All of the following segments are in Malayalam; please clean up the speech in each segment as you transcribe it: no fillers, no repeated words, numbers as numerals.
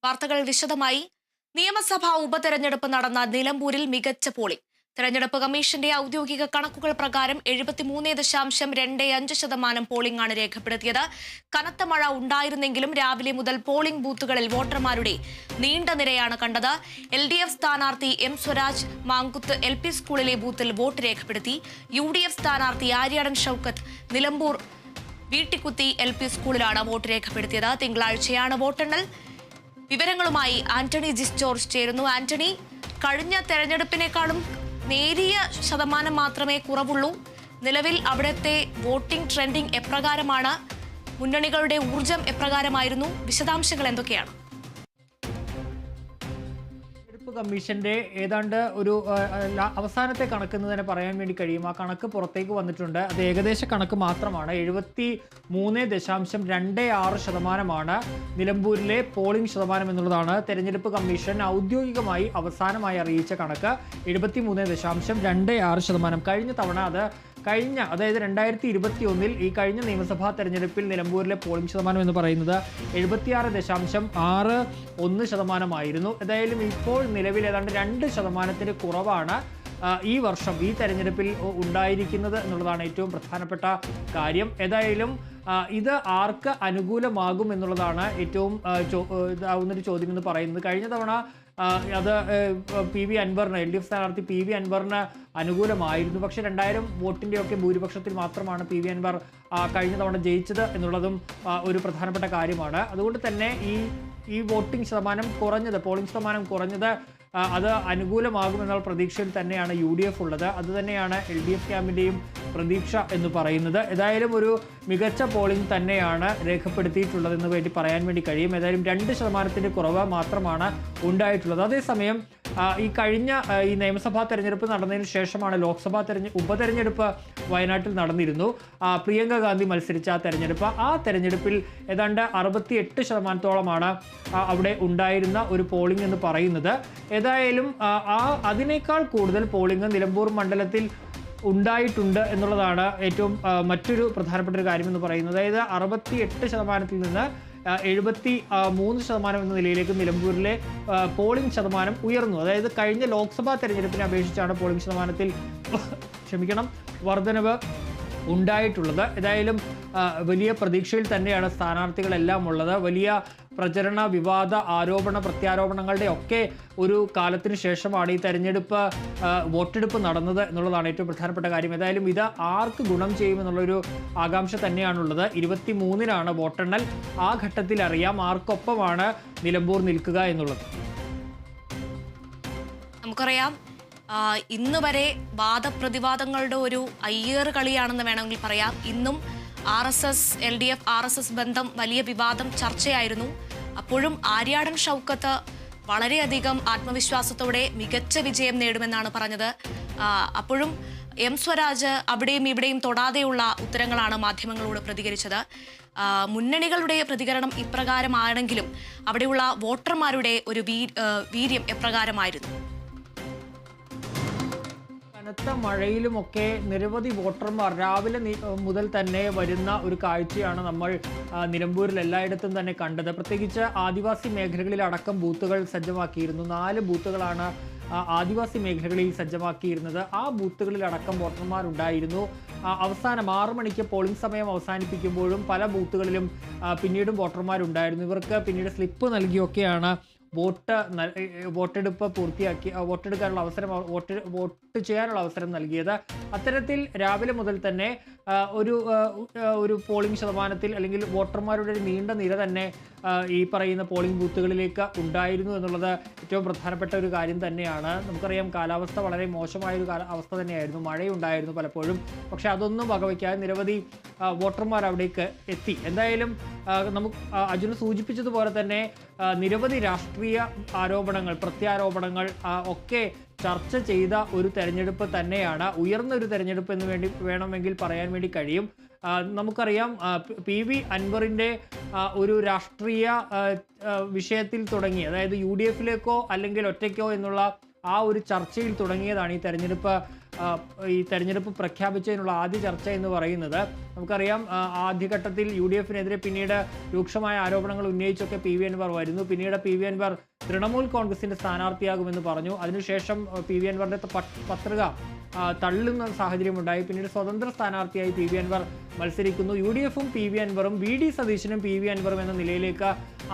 വാർത്തകൾ വിശദമായി. നിയമസഭാ ഉപതെരഞ്ഞെടുപ്പ് നടന്ന നിലമ്പൂരിൽ മികച്ച പോളിംഗ്. തെരഞ്ഞെടുപ്പ് കമ്മീഷന്റെ ഔദ്യോഗിക കണക്കുകൾ പ്രകാരം 73.25% പോളിംഗ് ആണ് രേഖപ്പെടുത്തിയത്. കനത്ത മഴ ഉണ്ടായിരുന്നെങ്കിലും രാവിലെ മുതൽ പോളിംഗ് ബൂത്തുകളിൽ വോട്ടർമാരുടെ നീണ്ട നിരയാണ് കണ്ടത്. LDF സ്ഥാനാർത്ഥി M സ്വരാജ് മാങ്കുത്ത് LP സ്കൂളിലെ ബൂത്തിൽ വോട്ട് രേഖപ്പെടുത്തി. UDF സ്ഥാനാർത്ഥി ആര്യാടൻ ഷൌക്കത്ത് നിലമ്പൂർ വീട്ടിക്കുത്തി LP സ്കൂളിലാണ് വോട്ട് രേഖപ്പെടുത്തിയത്. തിങ്കളാഴ്ചയാണ് വോട്ടെണ്ണൽ. വിവരങ്ങളുമായി ആന്റണി ജിസ് ജോർജ് ചേരുന്നു. ആന്റണി, കഴിഞ്ഞ തെരഞ്ഞെടുപ്പിനേക്കാളും നേരിയ ശതമാനം മാത്രമേ കുറവുള്ളൂ. നിലവിൽ അവിടുത്തെ വോട്ടിംഗ് ട്രെൻഡിംഗ് എപ്രകാരമാണ്? മുന്നണികളുടെ ഊർജം എപ്രകാരമായിരുന്നു? വിശദാംശങ്ങൾ എന്തൊക്കെയാണ്? കമ്മീഷന്റെ ഏതാണ്ട് ഒരു അവസാനത്തെ കണക്ക് എന്ന് തന്നെ പറയാൻ വേണ്ടി കഴിയും. ആ കണക്ക് പുറത്തേക്ക് വന്നിട്ടുണ്ട്. അത് ഏകദേശ കണക്ക് മാത്രമാണ്. 73.26% നിലമ്പൂരിലെ പോളിംഗ് ശതമാനം എന്നുള്ളതാണ് തെരഞ്ഞെടുപ്പ് കമ്മീഷൻ ഔദ്യോഗികമായി അവസാനമായി അറിയിച്ച കണക്ക്. 73.26%. കഴിഞ്ഞ തവണ അതായത് 2021 ഈ കഴിഞ്ഞ നിയമസഭാ തെരഞ്ഞെടുപ്പിൽ നിലമ്പൂരിലെ പോളിംഗ് ശതമാനം എന്ന് പറയുന്നത് 76.61%. ഏതായാലും ഇപ്പോൾ നിലവിൽ ഏതാണ്ട് 2% കുറവാണ് ഈ വർഷം ഈ തെരഞ്ഞെടുപ്പിൽ ഉണ്ടായിരിക്കുന്നത് എന്നുള്ളതാണ് ഏറ്റവും പ്രധാനപ്പെട്ട കാര്യം. ഏതായാലും ഇത് ആർക്ക് അനുകൂലമാകും എന്നുള്ളതാണ് ഏറ്റവും ഇതാവുന്നൊരു ചോദ്യം എന്ന് പറയുന്നത്. കഴിഞ്ഞ തവണ അത് PV അൻവറിന് LDF സ്ഥാനാർത്ഥി PV അൻവറിന് അനുകൂലമായിരുന്നു. പക്ഷേ 2000 വോട്ടിൻ്റെയൊക്കെ ഭൂരിപക്ഷത്തിൽ മാത്രമാണ് PV അൻവർ കഴിഞ്ഞ തവണ ജയിച്ചത് എന്നുള്ളതും ഒരു പ്രധാനപ്പെട്ട കാര്യമാണ്. അതുകൊണ്ട് തന്നെ ഈ വോട്ടിംഗ് ശതമാനം കുറഞ്ഞത്, പോളിംഗ് ശതമാനം കുറഞ്ഞത് അത് അനുകൂലമാകുമെന്നുള്ള പ്രതീക്ഷയിൽ തന്നെയാണ് UDF ഉള്ളത്. അതുതന്നെയാണ് LDF ക്യാമ്പിൻ്റെയും പ്രതീക്ഷ എന്ന് പറയുന്നത്. ഏതായാലും ഒരു മികച്ച പോളിംഗ് തന്നെയാണ് രേഖപ്പെടുത്തിയിട്ടുള്ളതെന്ന് വേണ്ടി പറയാൻ വേണ്ടി കഴിയും. ഏതായാലും 2% കുറവ് മാത്രമാണ് ഉണ്ടായിട്ടുള്ളത്. അതേസമയം ഈ കഴിഞ്ഞ ഈ നിയമസഭാ തെരഞ്ഞെടുപ്പ് നടന്നതിന് ശേഷമാണ് ലോക്സഭാ ഉപതെരഞ്ഞെടുപ്പ് വയനാട്ടിൽ നടന്നിരുന്നു. പ്രിയങ്ക ഗാന്ധി മത്സരിച്ച ആ തെരഞ്ഞെടുപ്പിൽ ഏതാണ്ട് 68%-ഓളമാണ് അവിടെ ഉണ്ടായിരുന്ന ഒരു പോളിംഗ് എന്ന് പറയുന്നത്. ഏതായാലും അതിനേക്കാൾ കൂടുതൽ പോളിംഗ് നിലമ്പൂർ മണ്ഡലത്തിൽ ഉണ്ടായിട്ടുണ്ട് എന്നുള്ളതാണ് ഏറ്റവും മറ്റൊരു പ്രധാനപ്പെട്ട ഒരു കാര്യം എന്ന് പറയുന്നത്. അതായത് 68% നിന്ന് 73% എന്ന നിലയിലേക്ക് നിലമ്പൂരിലെ പോളിംഗ് ശതമാനം ഉയർന്നു. അതായത് കഴിഞ്ഞ ലോക്സഭാ തെരഞ്ഞെടുപ്പിനെ അപേക്ഷിച്ചാണ് പോളിംഗ് ശതമാനത്തിൽ വർധനവ് ഉണ്ടായിട്ടുള്ളത്. ഏതായാലും വലിയ പ്രതീക്ഷയിൽ തന്നെയാണ് സ്ഥാനാർത്ഥികളെല്ലാം ഉള്ളത്. വലിയ പ്രചരണ, വിവാദ, ആരോപണ പ്രത്യാരോപണങ്ങളുടെ ഒക്കെ ഒരു കാലത്തിന് ശേഷമാണ് ഈ വോട്ടെടുപ്പ് നടന്നത് എന്നുള്ളതാണ് ഏറ്റവും പ്രധാനപ്പെട്ട കാര്യം. ഏതായാലും ഇത് ആർക്ക് ഗുണം ചെയ്യുമെന്നുള്ളൊരു ആകാംക്ഷ തന്നെയാണുള്ളത്. 23-നാണ് വോട്ടെണ്ണൽ. ആ ഘട്ടത്തിൽ അറിയാം ആർക്കൊപ്പമാണ് നിലമ്പൂർ നിൽക്കുക എന്നുള്ളത്. നമുക്കറിയാം, ഇന്ന് വരെ വാദപ്രതിവാദങ്ങളുടെ ഒരു അയ്യേറ് കളിയാണെന്ന് വേണമെങ്കിൽ പറയാം. ഇന്നും RSS LDF RSS ബന്ധം വലിയ വിവാദം ചർച്ചയായിരുന്നു. അപ്പോഴും ആര്യാടൻ ഷൌക്കത്ത് വളരെയധികം ആത്മവിശ്വാസത്തോടെ മികച്ച വിജയം നേടുമെന്നാണ് പറഞ്ഞത്. അപ്പോഴും M സ്വരാജ് അവിടെയും ഇവിടെയും തൊടാതെയുള്ള ഉത്തരങ്ങളാണ് മാധ്യമങ്ങളോട് പ്രതികരിച്ചത്. മുന്നണികളുടെ പ്രതികരണം ഇപ്രകാരമാണെങ്കിലും അവിടെയുള്ള വോട്ടർമാരുടെ ഒരു വീര്യം എപ്രകാരമായിരുന്നു? കനത്ത മഴയിലുമൊക്കെ നിരവധി വോട്ടർമാർ രാവിലെ മുതൽ തന്നെ വരുന്ന ഒരു കാഴ്ചയാണ് നമ്മൾ നിലമ്പൂരിൽ എല്ലായിടത്തും തന്നെ കണ്ടത്. പ്രത്യേകിച്ച് ആദിവാസി മേഖലകളിൽ അടക്കം ബൂത്തുകൾ സജ്ജമാക്കിയിരുന്നു. 4 ബൂത്തുകളാണ് ആദിവാസി മേഖലകളിൽ സജ്ജമാക്കിയിരുന്നത്. ആ ബൂത്തുകളിൽ അടക്കം വോട്ടർമാരുണ്ടായിരുന്നു. അവസാനം 6 മണിക്ക് പോളിംഗ് സമയം അവസാനിപ്പിക്കുമ്പോഴും പല ബൂത്തുകളിലും പിന്നീടും വോട്ടർമാരുണ്ടായിരുന്നു. ഇവർക്ക് പിന്നീട് സ്ലിപ്പ് നൽകിയൊക്കെയാണ് വോട്ടെടുപ്പ് പൂർത്തിയാക്കി വോട്ടെടുക്കാനുള്ള അവസരം വോട്ട് ചെയ്യാനുള്ള അവസരം നൽകിയത്. അത്തരത്തിൽ രാവിലെ മുതൽ തന്നെ ഒരു പോളിംഗ് ശതമാനത്തിൽ അല്ലെങ്കിൽ വോട്ടർമാരുടെ ഒരു നീണ്ട നിര തന്നെ ഈ പറയുന്ന പോളിംഗ് ബൂത്തുകളിലേക്ക് ഉണ്ടായിരുന്നു എന്നുള്ളത് ഏറ്റവും പ്രധാനപ്പെട്ട ഒരു കാര്യം തന്നെയാണ്. നമുക്കറിയാം, കാലാവസ്ഥ വളരെ മോശമായൊരു അവസ്ഥ തന്നെയായിരുന്നു. മഴയുണ്ടായിരുന്നു പലപ്പോഴും. പക്ഷെ അതൊന്നും വകവയ്ക്കാതെ നിരവധി വോട്ടർമാർ അവിടേക്ക് എത്തി. എന്തായാലും അർജുന സൂചിപ്പിച്ചതുപോലെ തന്നെ നിരവധി രാഷ്ട്രീയ ആരോപണങ്ങൾ, പ്രത്യാരോപണങ്ങൾ ഒക്കെ ചർച്ച ചെയ്ത ഒരു തെരഞ്ഞെടുപ്പ് തന്നെയാണ്. ഉയർന്ന ഒരു തെരഞ്ഞെടുപ്പ് എന്ന് വേണമെങ്കിൽ പറയാൻ വേണ്ടി കഴിയും. നമുക്കറിയാം, PV അൻവറിൻ്റെ ഒരു രാഷ്ട്രീയ വിഷയത്തിൽ തുടങ്ങി, അതായത് UDF-ലേക്കോ അല്ലെങ്കിൽ ഒറ്റയ്ക്കോ എന്നുള്ള ആ ഒരു ചർച്ചയിൽ തുടങ്ങിയതാണ് ഈ തെരഞ്ഞെടുപ്പ് ഈ തെരഞ്ഞെടുപ്പ് പ്രഖ്യാപിച്ചതിനുള്ള ആദ്യ ചർച്ച എന്ന് പറയുന്നത്. നമുക്കറിയാം ആദ്യഘട്ടത്തിൽ UDF-നെതിരെ പിന്നീട് രൂക്ഷമായ ആരോപണങ്ങൾ ഉന്നയിച്ചൊക്കെ PV അൻവർ വരുന്നു. പിന്നീട് PV അൻവർ തൃണമൂൽ കോൺഗ്രസിന്റെ സ്ഥാനാർത്ഥിയാകുമെന്ന് പറഞ്ഞു. അതിനുശേഷം PV അൻവറിന്റെ പത്രിക തള്ളുന്ന സാഹചര്യമുണ്ടായി. പിന്നീട് സ്വതന്ത്ര സ്ഥാനാർത്ഥിയായി PV അൻവർ മത്സരിക്കുന്നു. UDF-ഉം PV അൻവറും VD സതീശനും PV അൻവറും എന്ന നിലയിലേക്ക്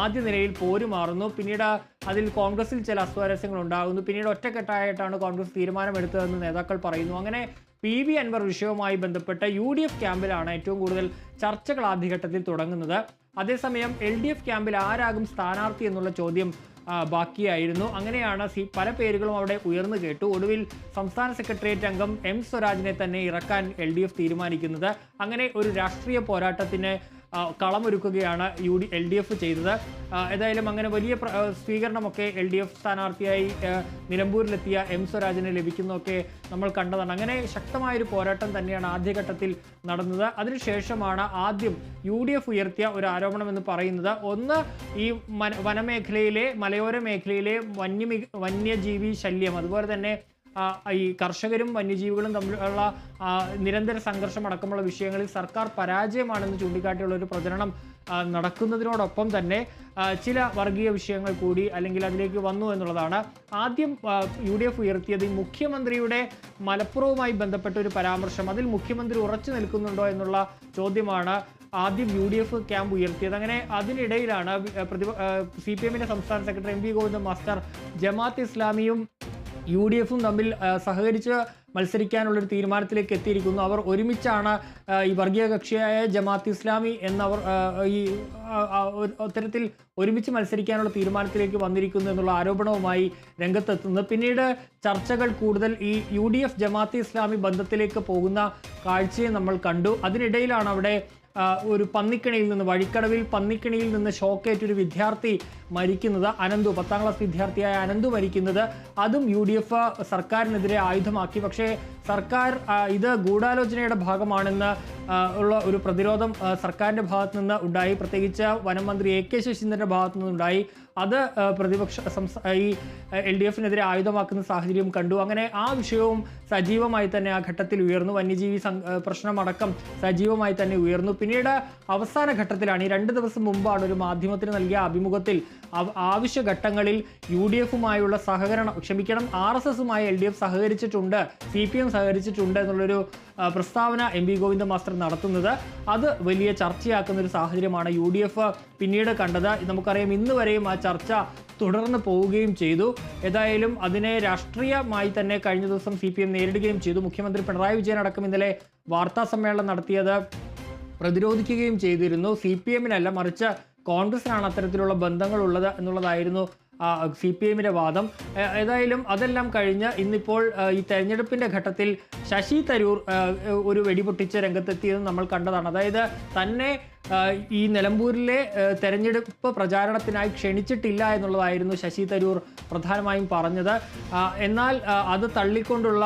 ആദ്യ നിലയിൽ പോരുമാറുന്നു. പിന്നീട് അതിൽ കോൺഗ്രസിൽ ചില അസ്വാരസ്യങ്ങൾ ഉണ്ടാകുന്നു. പിന്നീട് ഒറ്റക്കെട്ടായിട്ടാണ് കോൺഗ്രസ് തീരുമാനമെടുത്തതെന്ന് നേതാക്കൾ പറയുന്നു. അങ്ങനെ PV അൻവർ വിഷയവുമായി ബന്ധപ്പെട്ട് UDF ക്യാമ്പിലാണ് ഏറ്റവും കൂടുതൽ ചർച്ചകൾ ആദ്യഘട്ടത്തിൽ തുടങ്ങുന്നത്. അതേസമയം LDF ക്യാമ്പിൽ ആരാകും സ്ഥാനാർത്ഥി എന്നുള്ള ചോദ്യം ബാക്കിയായിരുന്നു. അങ്ങനെയാണ് പല പേരുകളും അവിടെ ഉയർന്നു കേട്ടു. ഒടുവിൽ സംസ്ഥാന സെക്രട്ടേറിയറ്റ് അംഗം M സ്വരാജിനെ തന്നെ ഇറക്കാൻ LDF തീരുമാനിക്കുന്നത്. അങ്ങനെ ഒരു രാഷ്ട്രീയ പോരാട്ടത്തിന് കളമൊരുക്കുകയാണ് LDF ചെയ്തത്. ഏതായാലും അങ്ങനെ വലിയ സ്വീകരണമൊക്കെ LDF സ്ഥാനാർത്ഥിയായി നിലമ്പൂരിലെത്തിയ M സ്വരാജിന് ലഭിക്കുന്നതൊക്കെ നമ്മൾ കണ്ടതാണ്. അങ്ങനെ ശക്തമായൊരു പോരാട്ടം തന്നെയാണ് ആദ്യഘട്ടത്തിൽ നടന്നത്. അതിനുശേഷമാണ് ആദ്യം UDF ഉയർത്തിയ ഒരു ആരോപണം എന്ന് പറയുന്നത്. ഒന്ന്, ഈ വനമേഖലയിലെ മലയോര മേഖലയിലെ വന്യജീവി ശല്യം, അതുപോലെ തന്നെ ഈ കർഷകരും വന്യജീവികളും തമ്മിലുള്ള നിരന്തര സംഘർഷം അടക്കമുള്ള വിഷയങ്ങളിൽ സർക്കാർ പരാജയമാണെന്ന് ചൂണ്ടിക്കാട്ടിയുള്ള ഒരു പ്രചരണം നടക്കുന്നതിനോടൊപ്പം തന്നെ ചില വർഗീയ വിഷയങ്ങൾ കൂടി അല്ലെങ്കിൽ അതിലേക്ക് വന്നു എന്നുള്ളതാണ്. ആദ്യം UDF ഉയർത്തിയത് ഈ മുഖ്യമന്ത്രിയുടെ മലപ്പുറവുമായി ബന്ധപ്പെട്ട ഒരു പരാമർശം, അതിൽ മുഖ്യമന്ത്രി ഉറച്ചു നിൽക്കുന്നുണ്ടോ എന്നുള്ള ചോദ്യമാണ് ആദ്യം UDF ക്യാമ്പ് ഉയർത്തിയത്. അങ്ങനെ അതിനിടയിലാണ് CPM-ന്റെ സംസ്ഥാന സെക്രട്ടറി MV ഗോവിന്ദൻ മാസ്റ്റർ ജമാഅത്ത് ഇസ്ലാമിയും UDF-ഉം തമ്മിൽ സഹകരിച്ച് മത്സരിക്കാനുള്ളൊരു തീരുമാനത്തിലേക്ക് എത്തിയിരിക്കുന്നു. അവർ ഒരുമിച്ചാണ് ഈ വർഗീയ കക്ഷിയായ ജമാഅത്ത് ഇസ്ലാമി എന്നവർ ഈ അത്തരത്തിൽ ഒരുമിച്ച് മത്സരിക്കാനുള്ള തീരുമാനത്തിലേക്ക് വന്നിരിക്കുന്നു എന്നുള്ള ആരോപണവുമായി രംഗത്തെത്തുന്നത്. പിന്നീട് ചർച്ചകൾ കൂടുതൽ ഈ UDF ജമാഅത്ത് ഇസ്ലാമി ബന്ധത്തിലേക്ക് പോകുന്ന കാഴ്ചയെ നമ്മൾ കണ്ടു. അതിനിടയിലാണ് അവിടെ ഒരു പന്നിക്കണിയിൽ നിന്ന്, വഴിക്കടവിൽ പന്നിക്കണിയിൽ നിന്ന് ഷോക്കേറ്റൊരു വിദ്യാർത്ഥി മരിക്കുന്നത്. അനന്തു, 10ാം ക്ലാസ് വിദ്യാർത്ഥിയായ അനന്തു മരിക്കുന്നത്. അതും UDF സർക്കാരിനെതിരെ ആയുധമാക്കി. പക്ഷേ സർക്കാർ ഇത് ഗൂഢാലോചനയുടെ ഭാഗമാണെന്ന് ഉള്ള ഒരു പ്രതിരോധം സർക്കാരിൻ്റെ ഭാഗത്തു നിന്ന് ഉണ്ടായി. പ്രത്യേകിച്ച് വനം മന്ത്രി AK ശശീന്ദ്രൻ്റെ ഭാഗത്തു നിന്നുണ്ടായി. അത് പ്രതിപക്ഷ ഈ LDF-നെതിരെ ആയുധമാക്കുന്ന സാഹചര്യം കണ്ടു. അങ്ങനെ ആ വിഷയവും സജീവമായി തന്നെ ആ ഘട്ടത്തിൽ ഉയർന്നു. വന്യജീവി പ്രശ്നമടക്കം സജീവമായി തന്നെ ഉയർന്നു. പിന്നീട് അവസാന ഘട്ടത്തിലാണ്, ഈ 2 ദിവസം മുമ്പാണ് ഒരു മാധ്യമത്തിന് നൽകിയ അഭിമുഖത്തിൽ ആവശ്യഘട്ടങ്ങളിൽ UDF-ഉമായുള്ള RSS-ഉമായി LDF സഹകരിച്ചിട്ടുണ്ട്, CPM സഹകരിച്ചിട്ടുണ്ട് എന്നുള്ളൊരു പ്രസ്താവന MV ഗോവിന്ദൻ മാസ്റ്റർ നടത്തുന്നത്. അത് വലിയ ചർച്ചയാക്കുന്ന ഒരു സാഹചര്യമാണ് UDF പിന്നീട് കണ്ടത്. നമുക്കറിയാം ഇന്ന് വരെയും ആ ചർച്ച തുടർന്ന് പോവുകയും ചെയ്തു. ഏതായാലും അതിനെ രാഷ്ട്രീയമായി തന്നെ കഴിഞ്ഞ ദിവസം CPM നേരിടുകയും ചെയ്തു. മുഖ്യമന്ത്രി പിണറായി വിജയൻ അടക്കം ഇന്നലെ വാർത്താ സമ്മേളനം നടത്തിയത് പ്രതിരോധിക്കുകയും ചെയ്തിരുന്നു. CPM-നല്ല, മറിച്ച് കോൺഗ്രസിനാണ് അത്തരത്തിലുള്ള ബന്ധങ്ങളുള്ളത് എന്നുള്ളതായിരുന്നു CPM-ന്റെ വാദം. ഏതായാലും അതെല്ലാം കഴിഞ്ഞ് ഇന്നിപ്പോൾ ഈ തെരഞ്ഞെടുപ്പിൻ്റെ ഘട്ടത്തിൽ ശശി തരൂർ ഒരു വെടിപൊട്ടിച്ച് രംഗത്തെത്തിയത് നമ്മൾ കണ്ടതാണ്. അതായത് തന്നെ ഈ നിലമ്പൂരിലെ തെരഞ്ഞെടുപ്പ് പ്രചാരണത്തിനായി ക്ഷണിച്ചിട്ടില്ല എന്നുള്ളതായിരുന്നു ശശി തരൂർ പ്രധാനമായും പറഞ്ഞത്. എന്നാൽ അത് തള്ളിക്കൊണ്ടുള്ള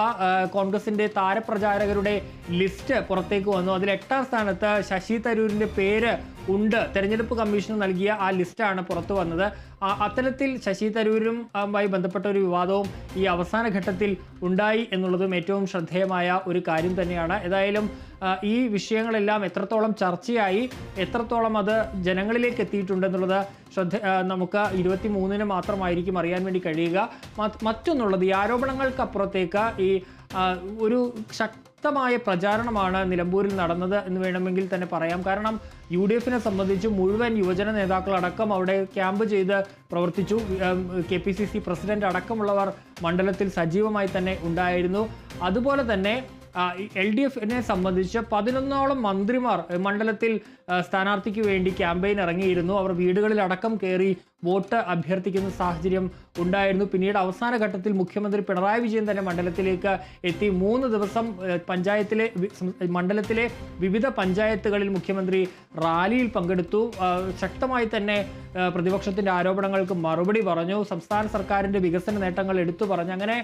കോൺഗ്രസിൻ്റെ താരപ്രചാരകരുടെ ലിസ്റ്റ് പുറത്തേക്ക് വന്നു. അതിൽ 8ാം സ്ഥാനത്ത് ശശി തരൂരിൻ്റെ പേര് ഉണ്ട്. തെരഞ്ഞെടുപ്പ് കമ്മീഷന് നൽകിയ ആ ലിസ്റ്റാണ് പുറത്തു വന്നത്. അത്തരത്തിൽ ശശി തരൂരുമായി ബന്ധപ്പെട്ട ഒരു വിവാദവും ഈ അവസാന ഘട്ടത്തിൽ ഉണ്ടായി എന്നുള്ളതും ഏറ്റവും ശ്രദ്ധേയമായ ഒരു കാര്യം തന്നെയാണ്. ഏതായാലും ഈ വിഷയങ്ങളെല്ലാം എത്രത്തോളം ചർച്ചയായി, എത്രത്തോളം അത് ജനങ്ങളിലേക്ക് എത്തിയിട്ടുണ്ടെന്നുള്ളത് നമുക്ക് 23-ന് മാത്രമായിരിക്കും അറിയാൻ വേണ്ടി കഴിയുക. മറ്റൊന്നുള്ളത്, ഈ ആരോപണങ്ങൾക്കപ്പുറത്തേക്ക് ഈ ഒരു ശക്തമായ പ്രചാരണമാണ് നിലമ്പൂരിൽ നടന്നത് എന്ന് വേണമെങ്കിൽ തന്നെ പറയാം. കാരണം UDF-നെ സംബന്ധിച്ച് മുഴുവൻ യുവജന നേതാക്കളടക്കം അവിടെ ക്യാമ്പ് ചെയ്ത് പ്രവർത്തിച്ചു. KPCC പ്രസിഡന്റ് അടക്കമുള്ളവർ മണ്ഡലത്തിൽ സജീവമായി തന്നെ ഉണ്ടായിരുന്നു. അതുപോലെ തന്നെ LDF-നെ സംബന്ധിച്ച് 11ഓളം മന്ത്രിമാർ മണ്ഡലത്തിൽ സ്ഥാനാർത്ഥിക്ക് വേണ്ടി ക്യാമ്പയിൻ ഇറങ്ങിയിരുന്നു. അവർ വീടുകളിലടക്കം കയറി വോട്ട് അഭ്യർത്ഥിക്കുന്ന സാഹചര്യം ഉണ്ടായിരുന്നു. പിന്നീട് അവസാന ഘട്ടത്തിൽ മുഖ്യമന്ത്രി പിണറായി വിജയൻ തന്നെ മണ്ഡലത്തിലേക്ക് എത്തി. 3 ദിവസം മണ്ഡലത്തിലെ വിവിധ പഞ്ചായത്തുകളിൽ മുഖ്യമന്ത്രി റാലിയിൽ പങ്കെടുത്തു. ശക്തമായി തന്നെ പ്രതിപക്ഷത്തിൻ്റെ ആരോപണങ്ങൾക്ക് മറുപടി പറഞ്ഞു. സംസ്ഥാന സർക്കാരിൻ്റെ വികസന നേട്ടങ്ങൾ എടുത്തു പറഞ്ഞു. അങ്ങനെ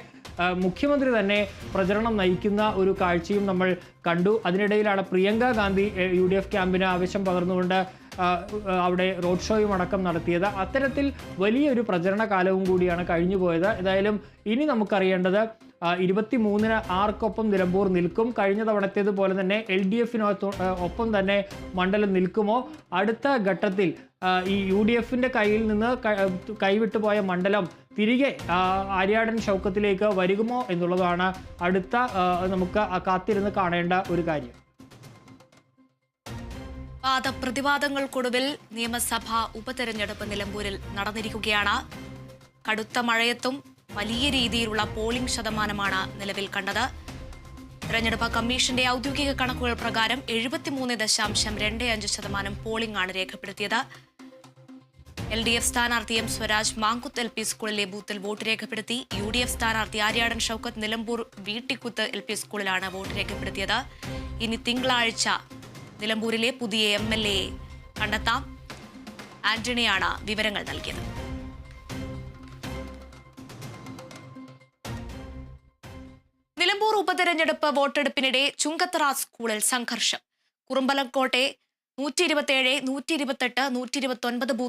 മുഖ്യമന്ത്രി തന്നെ പ്രചരണം നയിക്കുന്ന ഒരു കാഴ്ചയും നമ്മൾ കണ്ടു. അതിനിടയിലാണ് പ്രിയങ്ക ഗാന്ധി UDF ക്യാമ്പിന് ആവേശം പകർന്നുകൊണ്ട് അവിടെ റോഡ് ഷോയും അടക്കം നടത്തിയത്. അത്തരത്തിൽ വലിയൊരു പ്രചരണ കാലവും കൂടിയാണ് കഴിഞ്ഞു പോയത്. ഏതായാലും ഇനി നമുക്കറിയേണ്ടത് 23-ന് ആർക്കൊപ്പം നിലമ്പൂർ നിൽക്കും? കഴിഞ്ഞ തവണത്തേതുപോലെ തന്നെ LDF ഒപ്പം തന്നെ മണ്ഡലം നിൽക്കുമോ? അടുത്ത ഘട്ടത്തിൽ ഈ UDF-ന്റെ കയ്യിൽ നിന്ന് കൈവിട്ടുപോയ മണ്ഡലം തിരികെ ആര്യാടൻ ഷൗക്കത്തിലേക്ക് വരുമോ എന്നുള്ളതാണ് അടുത്ത നമുക്ക് കാത്തിരുന്ന് കാണേണ്ട ഒരു കാര്യം. വാദപ്രതിവാദങ്ങൾക്കൊടുവിൽ നിയമസഭാ ഉപതെരഞ്ഞെടുപ്പ് നിലമ്പൂരിൽ നടന്നിരിക്കുകയാണ്. കടുത്ത മഴയത്തും വലിയ രീതിയിലുള്ള പോളിംഗ് ശതമാനമാണ് നിലവിൽ കണ്ടത്. തെരഞ്ഞെടുപ്പ് കമ്മീഷന്റെ ഔദ്യോഗിക കണക്കുകൾ പ്രകാരം 73.25% പോളിംഗ് ആണ് രേഖപ്പെടുത്തിയത്. LDF സ്ഥാനാർത്ഥി M സ്വരാജ് മാങ്കുത്ത് LP സ്കൂളിലെ ബൂത്തിൽ വോട്ട് രേഖപ്പെടുത്തി. UDF സ്ഥാനാർത്ഥി ആര്യാടൻ ഷൗക്കത്ത് നിലമ്പൂർ വീട്ടിക്കുത്ത് LP സ്കൂളിലാണ് വോട്ട് രേഖപ്പെടുത്തിയത്. ഇനി തിങ്കളാഴ്ച നിലമ്പൂരിലെ പുതിയ MLA കണ്ടെത്താം. ആന്റണിയാണ് വിവരങ്ങൾ നൽകിയത്. നിലമ്പൂർ ഉപതെരഞ്ഞെടുപ്പ് വോട്ടെടുപ്പിനിടെ ചുങ്കത്തറ സ്കൂളിൽ സംഘർഷം. കുറുമ്പലക്കോട്ടെ 127, 128, 129 ബൂത്തുകൾ